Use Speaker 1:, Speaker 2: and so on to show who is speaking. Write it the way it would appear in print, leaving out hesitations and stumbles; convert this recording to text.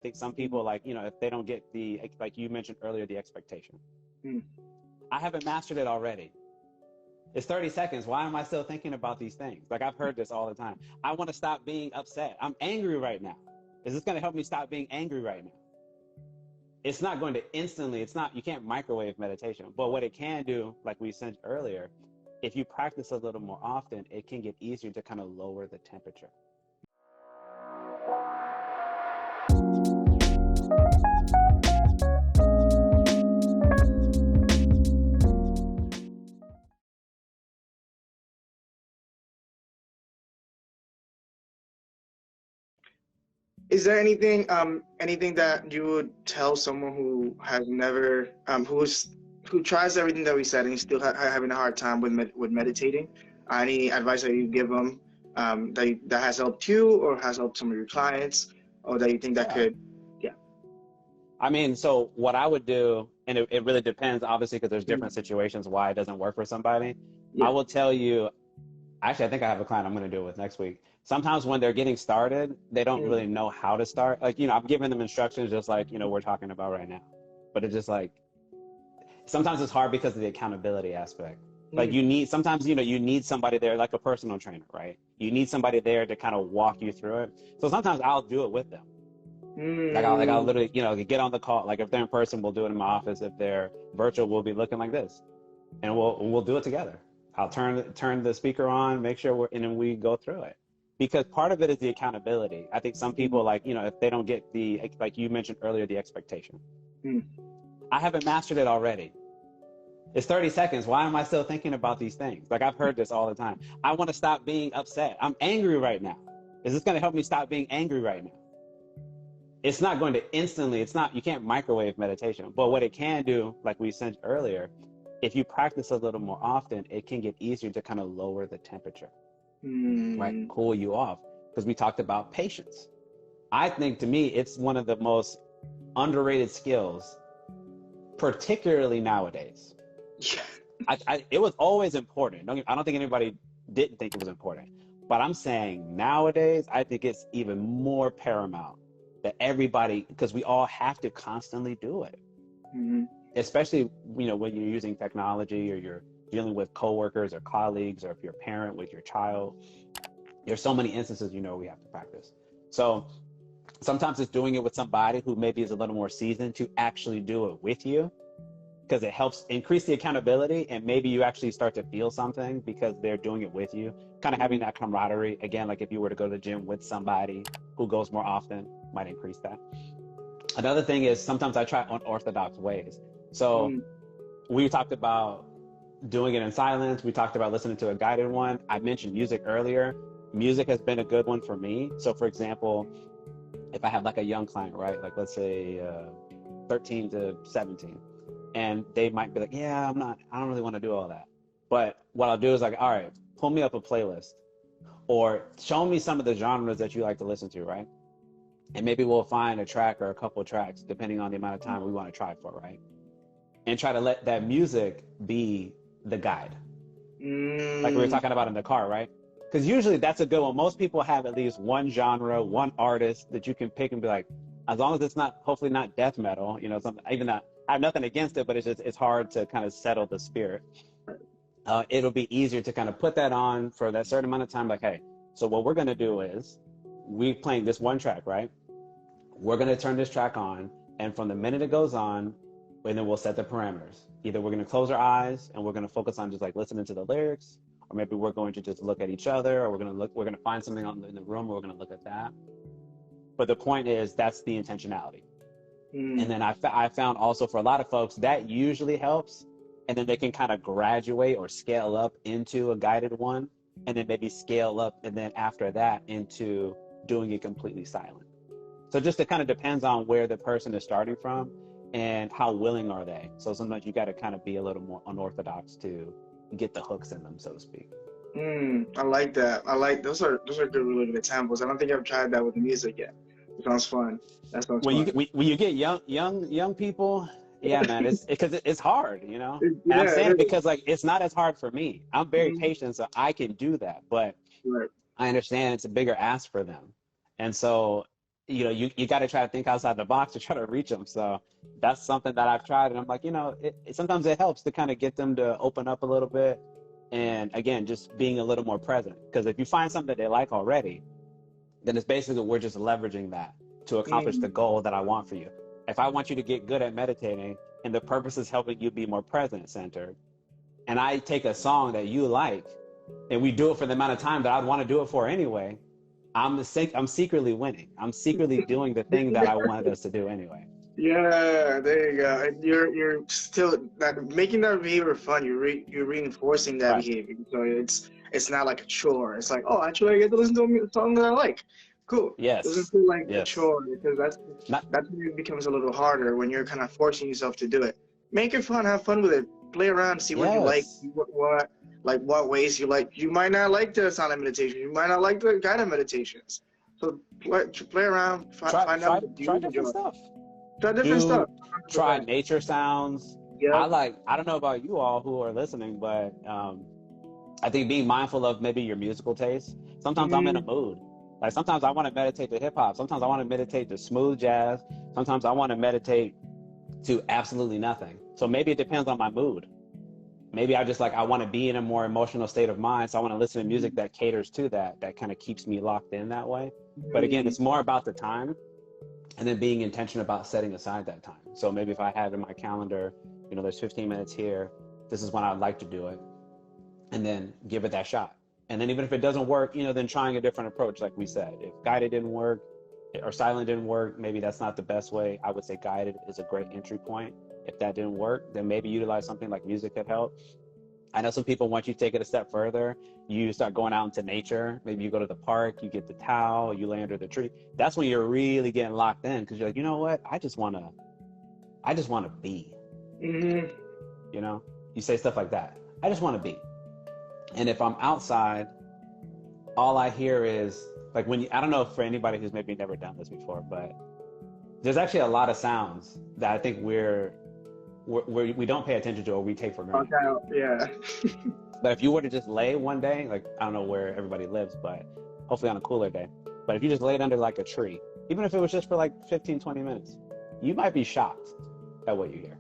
Speaker 1: think some people, like, if they don't get like you mentioned earlier, the expectation.
Speaker 2: Mm.
Speaker 1: I haven't mastered it already. It's 30 seconds. Why am I still thinking about these things? Like, I've heard this all the time. I want to stop being upset. I'm angry right now. Is this going to help me stop being angry right now? It's not going to instantly, you can't microwave meditation. But what it can do, like we said earlier, if you practice a little more often, it can get easier to kind of lower the temperature.
Speaker 2: Is there anything that you would tell someone who has never, who tries everything that we said and is still having a hard time with meditating? Any advice that you give them that has helped you or has helped some of your clients, or that you think that
Speaker 1: Yeah.
Speaker 2: could, yeah.
Speaker 1: I mean, so what I would do, and it really depends, obviously, because there's different
Speaker 2: Mm.
Speaker 1: situations why it doesn't work for somebody. I
Speaker 2: Yeah.
Speaker 1: will tell you, actually, I think I have a client I'm going to do it with next week. Sometimes when they're getting started, they don't really
Speaker 2: Mm.
Speaker 1: know how to start. Like, I'm giving them instructions just like, we're talking about right now. But it's just like, sometimes it's hard because of the accountability aspect. Like,
Speaker 2: Mm.
Speaker 1: sometimes, you need somebody there, like a personal trainer, right? You need somebody there to kind of walk you through it. So sometimes I'll do it with them. Like I'll
Speaker 2: Mm.
Speaker 1: literally, get on the call. Like, if they're in person, we'll do it in my office. If they're virtual, we'll be looking like this, and we'll do it together. I'll turn the speaker on, make sure and then we go through it. Because part of it is the accountability. I think some people,
Speaker 2: Mm.
Speaker 1: like, if they don't get like you mentioned earlier, the expectation.
Speaker 2: Mm.
Speaker 1: I haven't mastered it already. It's 30 seconds. Why am I still thinking about these things? Like, I've heard this all the time. I want to stop being upset. I'm angry right now. Is this going to help me stop being angry right now? It's not going to instantly, you can't microwave meditation. But what it can do, like we said earlier, if you practice a little more often, it can get easier to kind of lower the temperature, right?
Speaker 2: Mm.
Speaker 1: Cool you off. Because we talked about patience. I think, to me, it's one of the most underrated skills, particularly nowadays.
Speaker 2: Yeah.
Speaker 1: It was always important. I don't think anybody didn't think it was important. But I'm saying nowadays, I think it's even more paramount that everybody, because we all have to constantly do it,
Speaker 2: Mm.
Speaker 1: especially, when you're using technology or you're dealing with coworkers or colleagues, or if you're a parent with your child. There's so many instances, we have to practice. So sometimes it's doing it with somebody who maybe is a little more seasoned to actually do it with you, because it helps increase the accountability, and maybe you actually start to feel something because they're doing it with you, kind of having
Speaker 2: Mm.
Speaker 1: that camaraderie. Again, like if you were to go to the gym with somebody who goes more often, might increase that. Another thing is, sometimes I try unorthodox ways. So
Speaker 2: Mm.
Speaker 1: we talked about doing it in silence. We talked about listening to a guided one. I mentioned music earlier. Music has been a good one for me. So, for example, if I have like a young client, right? Like, let's say 13 to 17, and they might be like, yeah, I don't really want to do all that. But what I'll do is, like, all right, pull me up a playlist, or show me some of the genres that you like to listen to, right? And maybe we'll find a track or a couple of tracks, depending on the amount of time we want to try for, right? And try to let that music be the guide, like we were
Speaker 2: Mm.
Speaker 1: talking about in the car, right? Because usually that's a good one. Most people have at least one genre, one artist that you can pick and be like, as long as it's not, hopefully not death metal, something. Even not, I have nothing against it, but it's hard to kind of settle the spirit. It'll be easier to kind of put that on for that certain amount of time. Like, hey, so what we're gonna do is, we playing this one track, right? We're going to turn this track on, and from the minute it goes on, and then we'll set the parameters. Either we're going to close our eyes and we're going to focus on just like listening to the lyrics, or maybe we're going to just look at each other, or we're going to find something in the room, or we're going to look at that. But the point is, that's the intentionality. And
Speaker 2: Mm.
Speaker 1: then I found also, for a lot of folks, that usually helps. And then they can kind of graduate or scale up into a guided one, and then maybe scale up, and then after that into doing it completely silent. So just, it kind of depends on where the person is starting from and how willing are they. So sometimes you got to kind of be a little more unorthodox to get the hooks in them, so to speak.
Speaker 2: Mm. I like that. I like those are good, really good examples. I don't think I've tried that with the music yet. It sounds fun. That sounds fun.
Speaker 1: When you get young people, yeah, man, it's because it's hard, And I'm
Speaker 2: Yeah, it
Speaker 1: saying it
Speaker 2: is.
Speaker 1: because, like, it's not as hard for me. I'm very
Speaker 2: Mhm.
Speaker 1: patient, so I can do that. But
Speaker 2: Right.
Speaker 1: I understand it's a bigger ask for them, and so you got to try to think outside the box to try to reach them. So that's something that I've tried. And I'm like, sometimes it helps to kind of get them to open up a little bit. And again, just being a little more present. Because if you find something that they like already, then it's basically we're just leveraging that to accomplish the goal that I want for you. If I want you to get good at meditating and the purpose is helping you be more present centered, and I take a song that you like and we do it for the amount of time that I'd want to do it for anyway, I'm secretly winning. I'm secretly doing the thing that I wanted us to do anyway.
Speaker 2: Yeah, there you go. And you're still making that behavior fun. You're reinforcing that behavior. So it's not like a chore. It's like, oh, actually, I get to listen to a song that I like. Cool.
Speaker 1: Yes.
Speaker 2: It doesn't feel like a chore, because that's when it becomes a little harder, when you're kind of forcing yourself to do it. Make it fun. Have fun with it. Play around. See what you like. What ways you like. You might not like the silent meditation. You might not like the guided meditations. So play around. Find out what you enjoy.
Speaker 1: Stuff.
Speaker 2: Try different stuff.
Speaker 1: Try nature sounds.
Speaker 2: Yeah.
Speaker 1: I don't know about you all who are listening, but I think being mindful of maybe your musical taste. Sometimes I'm in a mood. Like sometimes I want to meditate to hip hop. Sometimes I want to meditate to smooth jazz. Sometimes I want to meditate to absolutely nothing. So maybe it depends on my mood. Maybe I want to be in a more emotional state of mind. So I want to listen to music that caters to that kind of keeps me locked in that way. But again, it's more about the time and then being intentional about setting aside that time. So maybe if I had in my calendar, there's 15 minutes here, this is when I'd like to do it, and then give it that shot. And then even if it doesn't work, then trying a different approach, like we said. If guided didn't work or silent didn't work, maybe that's not the best way. I would say guided is a great entry point. If that didn't work, then maybe utilize something like music could help. I know some people, once you take it a step further, you start going out into nature. Maybe you go to the park, you get the towel, you lay under the tree. That's when you're really getting locked in, because you're like, you know what? I just want to be.
Speaker 2: Mm-hmm.
Speaker 1: You say stuff like that. I just want to be. And if I'm outside, all I hear is like I don't know for anybody who's maybe never done this before, but there's actually a lot of sounds that I think we don't pay attention to or we take for granted.
Speaker 2: Okay, yeah.
Speaker 1: But if you were to just lay one day, like I don't know where everybody lives, but hopefully on a cooler day. But if you just laid under like a tree, even if it was just for like 15, 20 minutes, you might be shocked at what you hear.